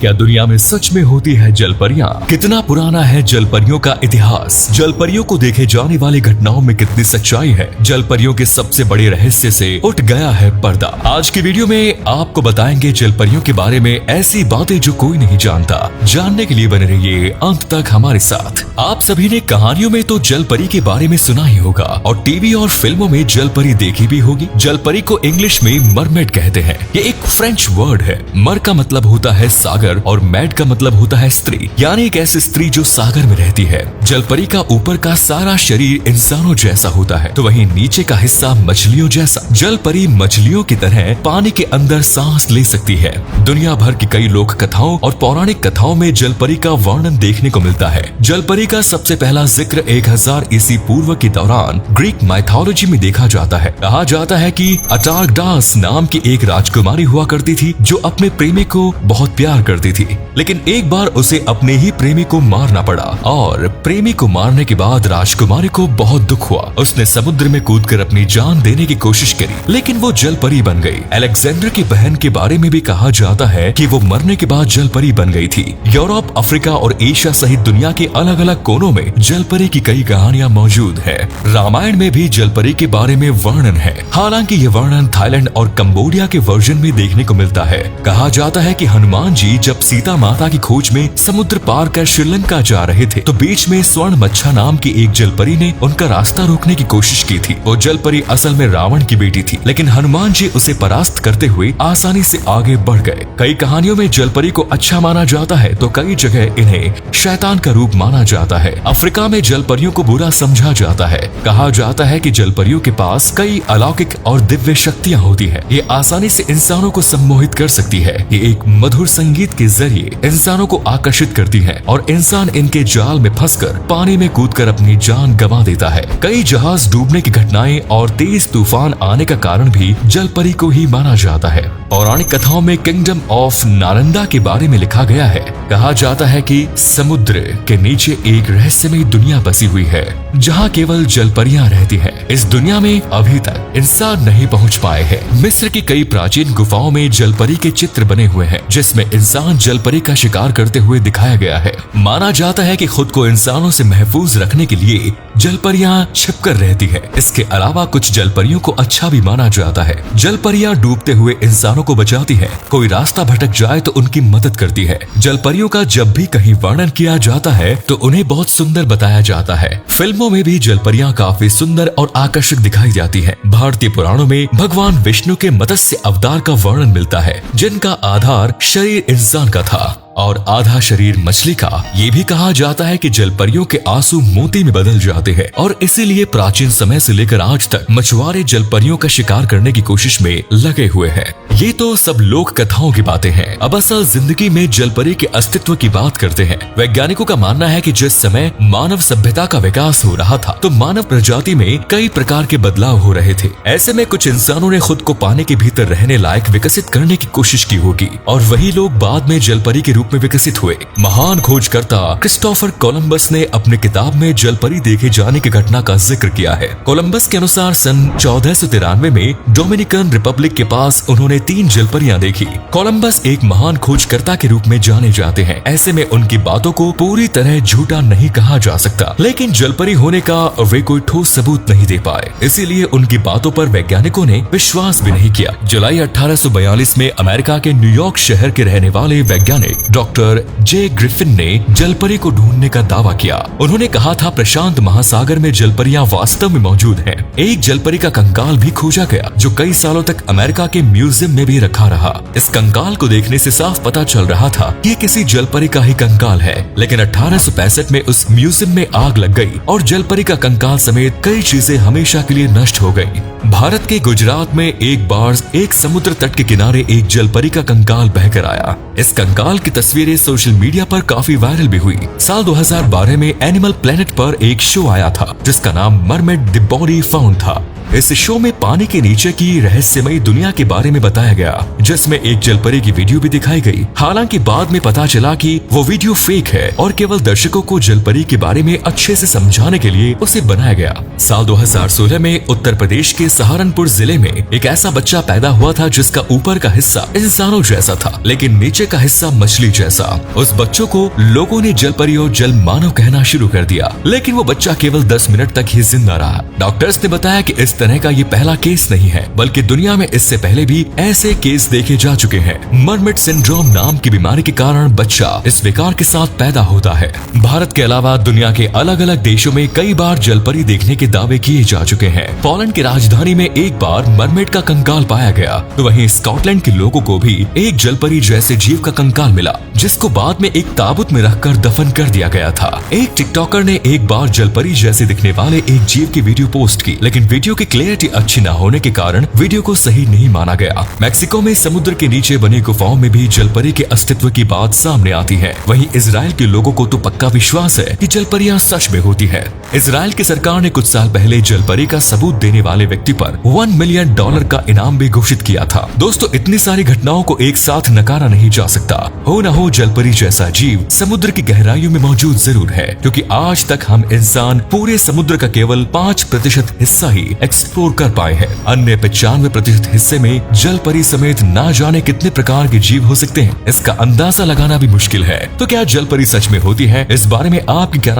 क्या दुनिया में सच में होती है जलपरियां? कितना पुराना है जलपरियों का इतिहास? जलपरियों को देखे जाने वाली घटनाओं में कितनी सच्चाई है? जलपरियों के सबसे बड़े रहस्य से उठ गया है पर्दा। आज की वीडियो में आपको बताएंगे जलपरियों के बारे में ऐसी बातें जो कोई नहीं जानता। जानने के लिए बने रहिए अंत तक हमारे साथ। आप सभी ने कहानियों में तो जलपरी के बारे में सुना ही होगा और टीवी और फिल्मों में जलपरी देखी भी होगी। जलपरी को इंग्लिश में मरमेड कहते हैं। ये एक फ्रेंच वर्ड है। मर का मतलब होता है सागर और मैड का मतलब होता है स्त्री, यानी एक ऐसी स्त्री जो सागर में रहती है। जलपरी का ऊपर का सारा शरीर इंसानों जैसा होता है तो वहीं नीचे का हिस्सा मछलियों जैसा। जलपरी मछलियों की तरह पानी के अंदर सांस ले सकती है। दुनिया भर की कई लोक कथाओं और पौराणिक कथाओं में जलपरी का वर्णन देखने को मिलता है। जलपरी का सबसे पहला जिक्र 1000 ईसी पूर्व के दौरान ग्रीक माइथोलॉजी में देखा जाता है। कहा जाता है कि अटार्गडास नाम की एक राजकुमारी हुआ करती थी जो अपने प्रेमी को बहुत प्यार करती थी, लेकिन एक बार उसे अपने ही प्रेमी को मारना पड़ा और प्रेमी को मारने के बाद राजकुमारी को बहुत दुख हुआ। उसने समुद्र में कूदकर अपनी जान देने की कोशिश करी, लेकिन वो जलपरी बन गई। अलेक्जेंडर की बहन के बारे में भी कहा जाता है कि वो मरने के बाद जलपरी बन गई थी। यूरोप, अफ्रीका और एशिया सहित दुनिया के अलग अलग कोनों में जलपरी की कई कहानियां मौजूद है। रामायण में भी जलपरी के बारे में वर्णन है। हालांकि ये वर्णन थाईलैंड और कंबोडिया के वर्जन में देखने को मिलता है। कहा जाता है कि हनुमान जी जब सीता माता की खोज में समुद्र पार कर श्रीलंका जा रहे थे तो बीच में स्वर्ण मच्छा नाम की एक जलपरी ने उनका रास्ता रोकने की कोशिश की थी। वो जलपरी असल में रावण की बेटी थी, लेकिन हनुमान जी उसे परास्त करते हुए आसानी से आगे बढ़ गए। कई कहानियों में जलपरी को अच्छा माना जाता है तो कई जगह इन्हें शैतान का रूप माना जाता है। अफ्रीका में जलपरियों को बुरा समझा जाता है। कहा जाता है कि जलपरियों के पास कई अलौकिक और दिव्य शक्तियां होती है। ये आसानी से इंसानों को सम्मोहित कर सकती है। ये एक मधुर संगीत के जरिए इंसानों को आकर्षित करती है और इंसान इनके जाल में फंसकर पानी में कूदकर अपनी जान गंवा देता है। कई जहाज डूबने की घटनाएं और तेज तूफान आने का कारण भी जलपरी को ही माना जाता है। पौराणिक कथाओं में किंगडम ऑफ नालंदा के बारे में लिखा गया है। कहा जाता है कि समुद्र के नीचे एक रहस्यमयी दुनिया बसी हुई है जहाँ केवल जलपरियां रहती हैं। इस दुनिया में अभी तक इंसान नहीं पहुँच पाए हैं। मिस्र की कई प्राचीन गुफाओं में जलपरी के चित्र बने हुए हैं जिसमें इंसान जलपरी का शिकार करते हुए दिखाया गया है। माना जाता है कि खुद को इंसानों से महफूज रखने के लिए जलपरियां छिपकर रहती है। इसके अलावा कुछ जलपरियों को अच्छा भी माना जाता है। जलपरियां डूबते हुए इंसानों को बचाती है। कोई रास्ता भटक जाए तो उनकी मदद करती है। जलपरियों का जब भी कहीं वर्णन किया जाता है तो उन्हें बहुत सुंदर बताया जाता है। फिल्मों में भी जलपरियां काफी सुंदर और आकर्षक दिखाई जाती है। भारतीय पुराणों में भगवान विष्णु के मत्स्य अवतार का वर्णन मिलता है जिनका आधार शरीर इंसान का था और आधा शरीर मछली का। ये भी कहा जाता है कि जलपरियों के आंसू मोती में बदल जाते हैं और इसीलिए प्राचीन समय से लेकर आज तक मछुआरे जलपरियों का शिकार करने की कोशिश में लगे हुए हैं। ये तो सब लोक कथाओं की बातें हैं। अब असल जिंदगी में जलपरी के अस्तित्व की बात करते हैं। वैज्ञानिकों का मानना है कि जिस समय मानव सभ्यता का विकास हो रहा था तो मानव प्रजाति में कई प्रकार के बदलाव हो रहे थे। ऐसे में कुछ इंसानों ने खुद को पानी के भीतर रहने लायक विकसित करने की कोशिश की होगी और वही लोग बाद में जलपरी के में विकसित हुए। महान खोजकर्ता क्रिस्टोफर कोलंबस ने अपनी किताब में जलपरी देखे जाने की घटना का जिक्र किया है। कोलंबस के अनुसार सन 1493 में डोमिनिकन रिपब्लिक के पास उन्होंने 3 जलपरियां देखी। कोलंबस एक महान खोजकर्ता के रूप में जाने जाते हैं। ऐसे में उनकी बातों को पूरी तरह झूठा नहीं कहा जा सकता, लेकिन जलपरी होने का वे कोई ठोस सबूत नहीं दे पाए। इसीलिए उनकी बातों पर वैज्ञानिकों ने विश्वास भी नहीं किया। जुलाई 1842 में अमेरिका के न्यूयॉर्क शहर के रहने वाले वैज्ञानिक डॉक्टर जे ग्रिफिन ने जलपरी को ढूंढने का दावा किया। उन्होंने कहा था प्रशांत महासागर में जलपरियां वास्तव में मौजूद हैं। एक जलपरी का कंकाल भी खोजा गया जो कई सालों तक अमेरिका के म्यूजियम में भी रखा रहा। इस कंकाल को देखने से साफ पता चल रहा था कि ये किसी जलपरी का ही कंकाल है, लेकिन 1865 में उस म्यूजियम में आग लग गई और जलपरी का कंकाल समेत कई चीजें हमेशा के लिए नष्ट हो गयी। भारत के गुजरात में एक बार एक समुद्र तट के किनारे एक जलपरी का कंकाल बहकर आया। इस कंकाल की तस्वीरें सोशल मीडिया पर काफी वायरल भी हुई। साल 2012 में एनिमल प्लेनेट पर एक शो आया था जिसका नाम मरमेड द बॉडी फाउंड था। इस शो में पानी के नीचे की रहस्यमयी दुनिया के बारे में बताया गया, जिसमें एक जलपरी की वीडियो भी दिखाई गई। हालांकि बाद में पता चला कि वो वीडियो फेक है और केवल दर्शकों को जलपरी के बारे में अच्छे से समझाने के लिए उसे बनाया गया। साल 2016 में उत्तर प्रदेश के सहारनपुर जिले में एक ऐसा बच्चा पैदा हुआ था जिसका ऊपर का हिस्सा इंसानों जैसा था, लेकिन नीचे का हिस्सा मछली जैसा। उस बच्चों को लोगों ने जलपरी और जल मानव कहना शुरू कर दिया, लेकिन वो बच्चा केवल 10 मिनट तक ही जिंदा रहा। डॉक्टर्स ने बताया कि इस तरह का ये पहला केस नहीं है, बल्कि दुनिया में इससे पहले भी ऐसे केस देखे जा चुके हैं। मरमिट सिंड्रोम नाम की बीमारी के कारण बच्चा इस विकार के साथ पैदा होता है। भारत के अलावा दुनिया के अलग अलग देशों में कई बार जलपरी देखने के दावे किए जा चुके हैं। पोलैंड की राजधानी में एक बार मरमेड का कंकाल पाया गया, तो वहीं स्कॉटलैंड के लोगों को भी एक जलपरी जैसे जीव का कंकाल मिला, जिसको बाद में एक ताबूत में रखकर दफन कर दिया गया था। एक टिकटॉकर ने एक बार जलपरी जैसे दिखने वाले एक जीव की वीडियो पोस्ट की, लेकिन वीडियो की क्लियरिटी अच्छी न होने के कारण वीडियो को सही नहीं माना गया। मैक्सिको में समुद्र के नीचे बनी गुफाओं में भी जलपरी के अस्तित्व की बात सामने आती है। वहीं इजराइल के लोगों को तो पक्का विश्वास है कि जलपरियां सच में होती है। इजराइल की सरकार ने कुछ साल पहले जलपरी का सबूत देने वाले व्यक्ति पर $1 मिलियन का इनाम भी घोषित किया था। दोस्तों, इतनी सारी घटनाओं को एक साथ नकारा नहीं जा सकता। हो न हो जलपरी जैसा जीव समुद्र की गहराइयों में मौजूद जरूर है, क्योंकि आज तक हम इंसान पूरे समुद्र का केवल 5% हिस्सा ही एक्सप्लोर कर पाए हैं। अन्य 95% हिस्से में जलपरी समेत ना जाने कितने प्रकार के जीव हो सकते हैं, इसका अंदाजा लगाना भी मुश्किल है। तो क्या जलपरी सच में होती है? इस बारे में आपकी क्या